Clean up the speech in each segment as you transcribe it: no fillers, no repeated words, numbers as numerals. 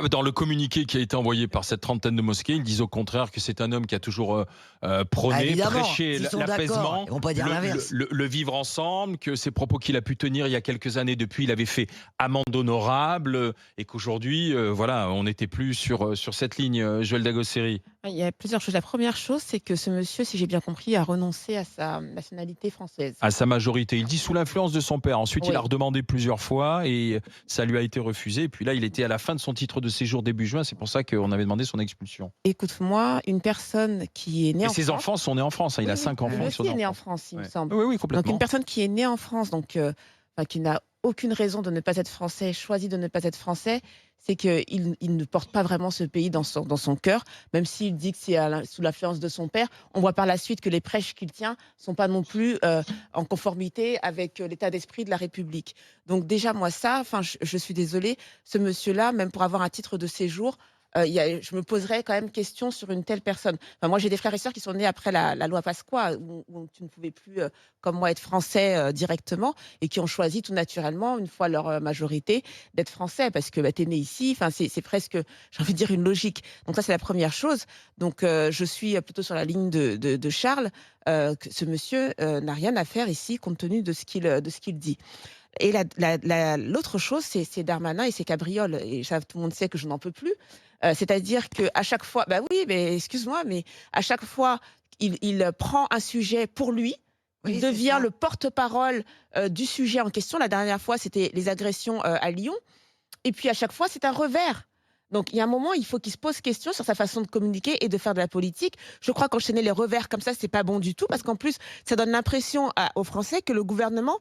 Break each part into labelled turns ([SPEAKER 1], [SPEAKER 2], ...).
[SPEAKER 1] Ah, dans le communiqué qui a été envoyé par cette trentaine de mosquées, ils disent au contraire que c'est un homme qui a toujours
[SPEAKER 2] Bah,
[SPEAKER 1] prôné,
[SPEAKER 2] évidemment,
[SPEAKER 1] prêché
[SPEAKER 2] s'ils sont d'accord,
[SPEAKER 1] l'apaisement,
[SPEAKER 2] ils vont pas dire l'inverse.
[SPEAKER 1] le vivre ensemble, que ces propos qu'il a pu tenir il y a quelques années depuis, il avait fait amende honorable, et qu'aujourd'hui, voilà, on n'était plus sur cette ligne, Joël Dagosseri.
[SPEAKER 3] Il y a plusieurs choses. La première chose, c'est que ce monsieur, si j'ai bien compris, a renoncé à sa nationalité française.
[SPEAKER 1] À sa majorité. Il dit sous l'influence de son père. Ensuite, il
[SPEAKER 3] Oui.
[SPEAKER 1] a redemandé plusieurs fois et ça lui a été refusé. Et puis là, il était à la fin de son titre de séjour début juin. C'est pour ça qu'on avait demandé son expulsion.
[SPEAKER 3] Écoute-moi, une personne qui est née
[SPEAKER 1] Et
[SPEAKER 3] en
[SPEAKER 1] ses
[SPEAKER 3] France.
[SPEAKER 1] enfants sont nés en France, hein. Il
[SPEAKER 3] Oui,
[SPEAKER 1] a
[SPEAKER 3] oui,
[SPEAKER 1] 5
[SPEAKER 3] lui
[SPEAKER 1] enfants qui sont
[SPEAKER 3] aussi
[SPEAKER 1] nés
[SPEAKER 3] est
[SPEAKER 1] en
[SPEAKER 3] né en
[SPEAKER 1] France.
[SPEAKER 3] France, il me
[SPEAKER 1] Ouais.
[SPEAKER 3] semble.
[SPEAKER 1] Oui, oui,
[SPEAKER 3] Donc une
[SPEAKER 1] complètement.
[SPEAKER 3] personne qui est née en France, donc enfin, qui n'a aucune raison de ne pas être français, choisit de ne pas être français, c'est qu'il ne porte pas vraiment ce pays dans son cœur, même s'il dit que c'est sous l'influence de son père. On voit par la suite que les prêches qu'il tient ne sont pas non plus en conformité avec l'état d'esprit de la République. Donc déjà, moi, ça, enfin, je suis désolée, ce monsieur-là, même pour avoir un titre de séjour, je me poserais quand même question sur une telle personne. Enfin, moi, j'ai des frères et sœurs qui sont nés après la loi Pasqua, où tu ne pouvais plus, comme moi, être français directement, et qui ont choisi tout naturellement, une fois leur majorité, d'être français, parce que bah, tu es né ici. Enfin, c'est presque, j'ai envie de dire, une logique. Donc ça, c'est la première chose. Donc je suis plutôt sur la ligne de Charles, que ce monsieur n'a rien à faire ici, compte tenu de ce qu'il dit. Et l'autre chose, c'est Darmanin et ses cabrioles. Et ça, tout le monde sait que je n'en peux plus. C'est-à-dire qu'à chaque fois, bah oui, mais excuse-moi, mais à chaque fois, il prend un sujet pour lui. Il
[SPEAKER 2] Oui, c'est
[SPEAKER 3] devient
[SPEAKER 2] ça.
[SPEAKER 3] le porte-parole du sujet en question. La dernière fois, c'était les agressions à Lyon. Et puis à chaque fois, c'est un revers. Donc il y a un moment, il faut qu'il se pose question sur sa façon de communiquer et de faire de la politique. Je crois qu'enchaîner les revers comme ça, c'est pas bon du tout, parce qu'en plus, ça donne l'impression aux Français que le gouvernement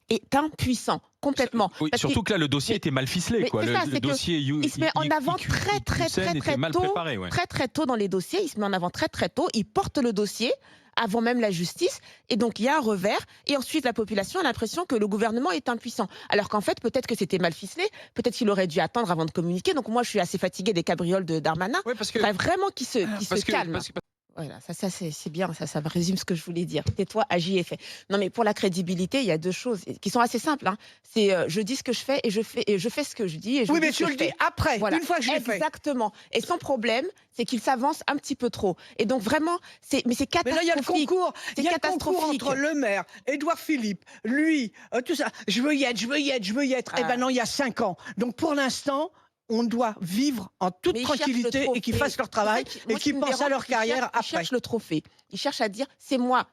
[SPEAKER 3] est impuissant, complètement.
[SPEAKER 1] Oui,
[SPEAKER 3] Parce qu'il
[SPEAKER 1] surtout que là, le dossier
[SPEAKER 3] mais
[SPEAKER 1] était mal ficelé,
[SPEAKER 3] mais
[SPEAKER 1] quoi.
[SPEAKER 3] c'est ça,
[SPEAKER 1] Le
[SPEAKER 3] c'est que
[SPEAKER 1] dossier
[SPEAKER 3] il se met en avant très, très, très,
[SPEAKER 1] était
[SPEAKER 3] très
[SPEAKER 1] mal
[SPEAKER 3] tôt,
[SPEAKER 1] préparé, ouais.
[SPEAKER 3] très, très tôt dans les dossiers. Il se met en avant très, très tôt. Il porte le dossier avant même la justice. Et donc, il y a un revers. Et ensuite, la population a l'impression que le gouvernement est impuissant. Alors qu'en fait, peut-être que c'était mal ficelé. Peut-être qu'il aurait dû attendre avant de communiquer. Donc, moi, je suis assez fatiguée des cabrioles de Darmanin.
[SPEAKER 1] Ouais, parce
[SPEAKER 3] Il
[SPEAKER 1] que,
[SPEAKER 3] faudrait vraiment qu'il se
[SPEAKER 1] parce que,
[SPEAKER 3] calme.
[SPEAKER 1] parce que-
[SPEAKER 3] Voilà, ça c'est bien, ça résume ce que je voulais dire. Tais-toi, agis et fais. Non, mais pour la crédibilité, il y a deux choses qui sont assez simples, hein. C'est je dis ce que je fais et je fais ce que je dis et je
[SPEAKER 4] Oui,
[SPEAKER 3] dis
[SPEAKER 4] mais
[SPEAKER 3] ce
[SPEAKER 4] tu
[SPEAKER 3] que
[SPEAKER 4] le
[SPEAKER 3] je
[SPEAKER 4] dis
[SPEAKER 3] fais.
[SPEAKER 4] après,
[SPEAKER 3] Voilà,
[SPEAKER 4] une fois que je l'ai fait.
[SPEAKER 3] exactement. Et son problème, c'est qu'il s'avance un petit peu trop. Et donc vraiment, c'est
[SPEAKER 4] Mais là, il y a le
[SPEAKER 3] catastrophique.
[SPEAKER 4] concours,
[SPEAKER 3] C'est
[SPEAKER 4] il y a le concours
[SPEAKER 3] catastrophique.
[SPEAKER 4] entre le maire, Édouard Philippe, lui, tout ça. Je veux y être, je veux y être, je veux y être. Eh
[SPEAKER 3] Ah.
[SPEAKER 4] ben non, il y a 5 ans. Donc pour l'instant, on doit vivre en toute
[SPEAKER 3] Mais ils cherchent le
[SPEAKER 4] tranquillité et qu'ils
[SPEAKER 3] trophée.
[SPEAKER 4] fassent leur
[SPEAKER 3] C'est
[SPEAKER 4] travail
[SPEAKER 3] ça qui-
[SPEAKER 4] et
[SPEAKER 3] moi, ce qui
[SPEAKER 4] qu'ils
[SPEAKER 3] me
[SPEAKER 4] pensent à
[SPEAKER 3] dérange,
[SPEAKER 4] leur carrière
[SPEAKER 3] ils
[SPEAKER 4] après.
[SPEAKER 3] cherchent le trophée. Ils cherchent à dire c'est moi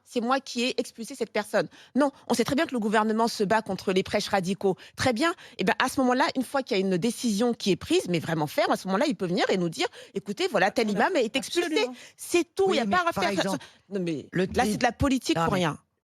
[SPEAKER 3] qui ai expulsé cette personne. Non, on sait très bien que le gouvernement se bat contre les prêches radicaux. Très bien. Et ben à ce moment-là, une fois qu'il y a une décision qui est prise, mais vraiment ferme, à ce moment-là, il peut venir et nous dire écoutez, voilà, tel imam est expulsé.
[SPEAKER 4] Absolument.
[SPEAKER 3] C'est tout. Il
[SPEAKER 2] Oui,
[SPEAKER 3] n'y a
[SPEAKER 2] mais
[SPEAKER 3] pas à
[SPEAKER 2] par
[SPEAKER 3] refaire.
[SPEAKER 2] exemple,
[SPEAKER 3] Non, mais
[SPEAKER 2] le
[SPEAKER 3] là, c'est de la politique
[SPEAKER 2] non,
[SPEAKER 3] pour
[SPEAKER 2] mais
[SPEAKER 3] rien.